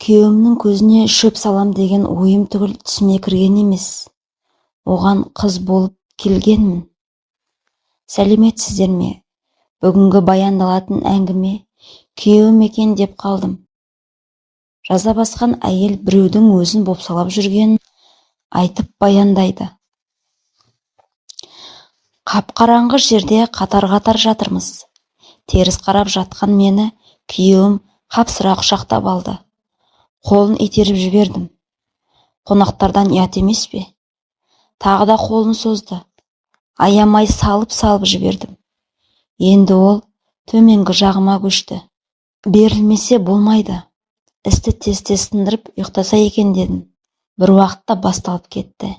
Күйеуімнің көзіне шөп салам деген ойым түгіл түсіме кірген емес. Оған қыз болып келгенмін. Сәлеметсіздер ме? Бүгінгі баяндалатын әңгіме күйеуім екен деп қалдым. Жаза басқан әйел біреудің өзін бопсалап жүргенін айтып баяндайды. Қап-қараңғы жерде қатар-қатар жатырмыз. Теріс қарап жатқан мені күйеуім қапсыра құшақтап алды. Қолын итеріп жібердім. Қонақтардан ұят емес пе? Тағы да қолын созды. Аямай салып жібердім. Енді ол төменгі жағыма көшті. Берілмесе болмайды. Істі тез-тез тындырып ұйықтаса екен дедім. Бір уақытта басталып кетті.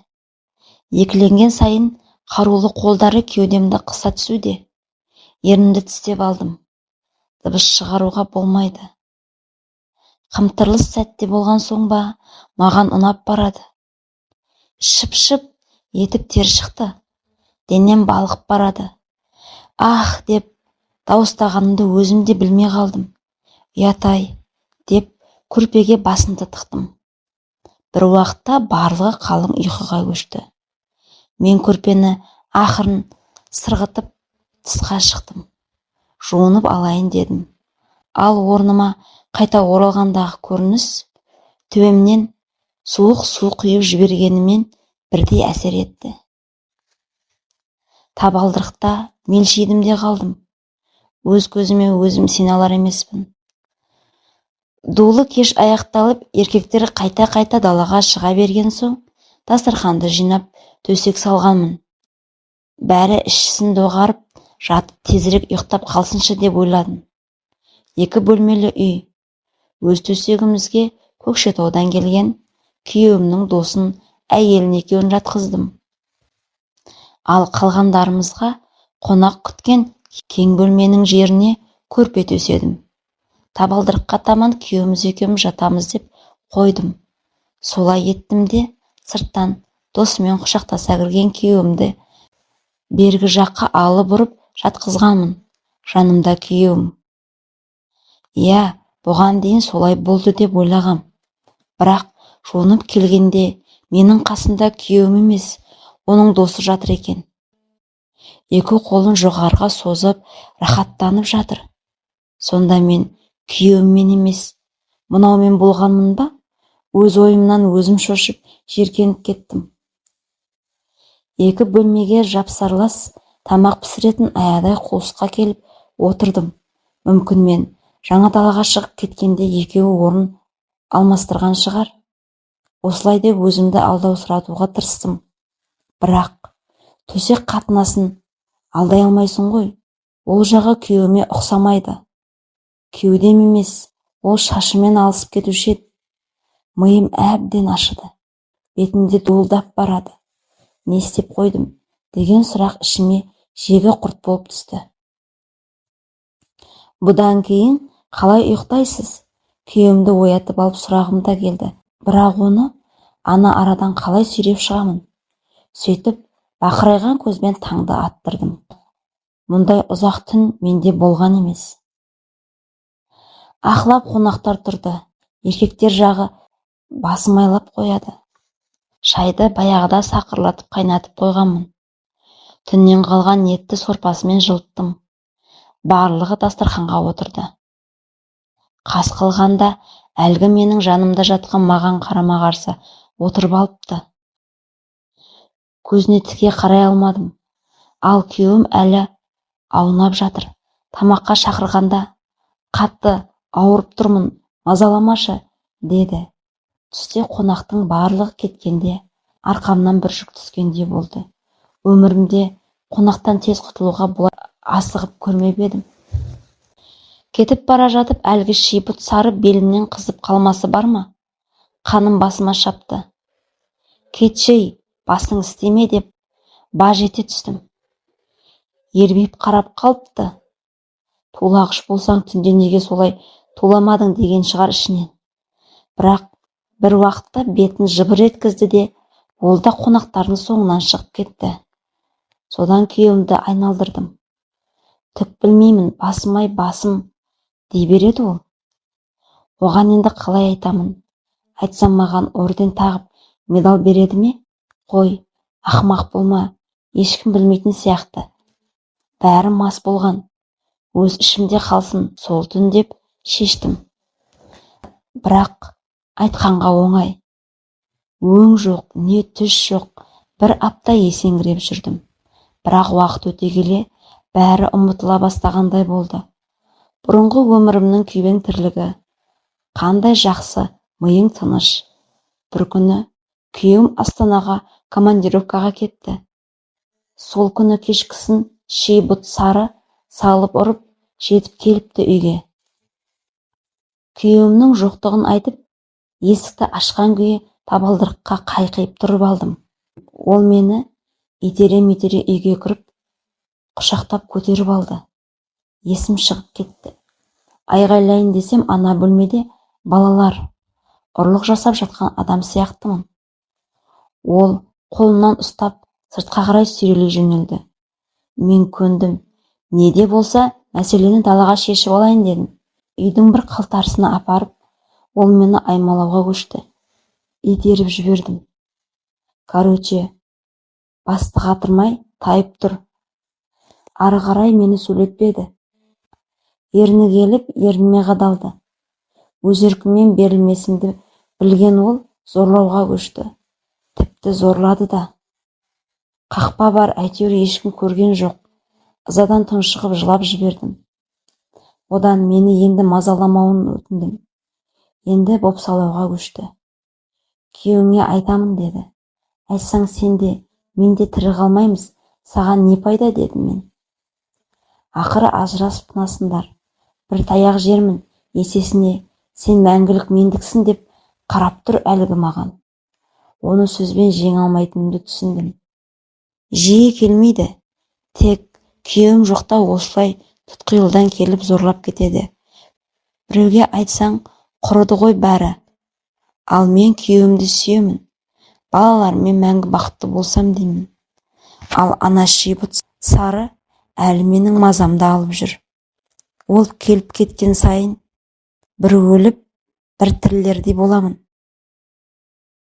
Екіленген сайын қарулы қолдары кеудемді қыса түсуде. Ерінді тістеп алдым. Дыбыс шығаруға болмайды. Қымтырлыс сәтте болған соң ба, маған ұнап барады. Шып-шып етіп тер шықты. Денем балқып барады. Ах деп дауыстағанымды өзім де білмей қалдым. Ұят-ай деп көрпеге басымды тықтым. Бір уақытта барлығы қалың ұйқыға көшті. Мен көрпені ақырын сырғытып тысқа шықтым. Жуынып алайын дедім. Ал орныма қайта оралғандағы көрініс төбемнен суық су құйып жібергенімен бірдей әсер етті. Табалдырықта мелшидім де қалдым. Өз көзіме өзім сене алар емеспін. Дулы кеш аяқталып, еркектер қайта-қайта далаға шыға берген соң, дастарханды жинап, төсек салғанмын. Бәрі ішсін доғарып, жатып тезірек ұйықтап қалсыншы деп ойладым. 2 бөлмелі үй. Өз төсегімізге Көкшетаудан келген күйеуімнің досын, әйелін екеуін жатқыздым. Ал қалғандарымызға қонақ күткен кең бөлменің жеріне көрпе төседім. Табалдырыққа таман күйеуіміз екеуміз жатамыз деп қойдым. Солай еттім де, сырттан досымен құшақтаса кірген күйеуімді бергі жаққа алып ұрып жатқызғанмын. Жанымда күйеуім. Иә, бұған дейін солай болды деп ойлағам. Бірақ жуынып келгенде менің қасында күйеуім емес, оның досы жатыр екен. 2 қолын жоғарыға созып, рахаттанып жатыр. Сонда мен күйеуіммен емес, мынаумен болғанмын ба? Өз ойымнан өзім шошып, жеркеніп кеттім. 2 бөлмеге жапсарлас тамақ пісіретін аядай қуысқа келіп отырдым. Мүмкін мен жаңа далаға шығып кеткенде екеуі орын алмастырған шығар. Осылай деп өзімді алдаусыратуға тырыстым. Бірақ төсек қатынасын алдай алмайсың ғой. Ол жағы күйеуіме ұқсамайды. Кеудем емес, ол шашымен алысып кетуші еді. Миым әбден ашыды. Бетімде дуылдап барады. Не істеп қойдым деген сұрақ ішіме жегі құрт болып түсті. Бұдан кейін қалай ұйықтайсыз? Күйеуімді оятып алып сұрағым да келді. Бірақ оны ана арадан қалай сүйреп шығамын? Сөйтіп, бақырайған көзбен таңды аттырдым. Мұндай ұзақ түн менде болған емес. Ақылап қонақтар тұрды. Еркектер жағы басым айлап қояды. Шайды баяғыда сақырлатып қайнатып қойғанмын. Түннен қалған етті сорпасымен жылыттым. Барлығы дастарханға отырды. Қас қылғанда әлгі менің жанымда жатқан маған қарама-қарсы отырып алыпты. Көзіне тіке қарай алмадым. Ал күйеуім әлі аунап жатыр. Тамаққа шақырғанда қатты ауырып тұрмын, мазаламашы, деді. Түсте қонақтың барлығы кеткенде арқамнан бір жүк түскендей болды. Өмірімде қонақтан тез құтылуға бұлай асығып көрмеп едім. Кетіп бара жатып әлгі шипыт сары белімнен қызып қалмасы бар ма? Қаным басыма шапты. Кетшей, басың істеме деп баж ете түстім. Ербиіп қарап қалыпты. Тулағыш болсаң түнде неге солай туламадың деген шығар ішінен. Бірақ бір уақытта бетін жыбыр еткізді де, ол да қонақтардың соңынан шығып кетті. Содан күйеуімді айналдырдым. Түк білмеймін, басым-ай басым дей береді ол. Оған енді қалай айтамын? Айтсам маған орден тағып медал береді ме? Қой, ақымақ болма, ешкім білмейтін сияқты. Бәрі мас болған. Өз ішімде қалсын сол түн деп шештім. Бірақ айтқанға оңай. Өң жоқ, не түс жоқ, бір апта есеңгіреп жүрдім. Бірақ уақыт өте келе бәрі ұмытыла бастағандай болды. Бұрынғы өмірімнің күйбең тірлігі, қандай жақсы, миың тыныш. Бір күні күйеуім Астанаға командировкаға кетті. Сол күні кешкісін ши бұт сары салып ұрып жетіп келіпті үйге. Күйеуімнің жоқтығын айтып, есікті ашқан күйі табалдырыққа қайқиып тұрып алдым. Ол мені итере-митере үйге кіріп, құшақтап көтеріп алды. Есім шығып кетті. Айғайлайын десем, ана бөлмеде балалар, ұрлық жасап жатқан адам сияқтымын. Ол қолымнан ұстап сыртқа қарай сүйрелей жөнелді. Мен көндім. Не де болса, мәселені далаға шешіп алайын дедім. Үйдің бір қалтарысына апарып, ол мені аймалауға көшті. Итеріп жібердім. Короче, басты қатырмай тайып тұр. Ары қарай мені сөйлетпеді. Ерні келіп, ерніме қадалды. Өз еркіммен берілмесімді білген ол зорлауға көшті. Тіпті зорлады да. Қақпа бар, әйтеуір ешкім көрген жоқ. Ызадан тұншығып жылап жібердім. Одан мені енді мазаламауын өтіндім. Енді бопсалауға көшті. Күйеуіңе айтамын деді. Айтсаң сен де, мен де тірі қалмаймыз, саған не пайда дедім мен. Ақыры ажырасып тынасыңдар. Бір таяқ жермін, есесіне сен мәңгілік мендіксің деп қарап тұр әлгі маған. Оны сөзбен жеңе алмайтынымды түсіндім. Жиі келмейді. Тек күйеуім жоқта осылай тұтқиылдан келіп зорлап кетеді. Біреуге айтсаң, құрыды ғой бәрі. Ал мен күйеуімді сүйемін. Балаларыммен мәңгі бақытты болсам деймін. Ал ана шибыт сары әлі менің мазамды алып жүр. Ол келіп кеткен сайын бір өліп, бір тірілердей боламын.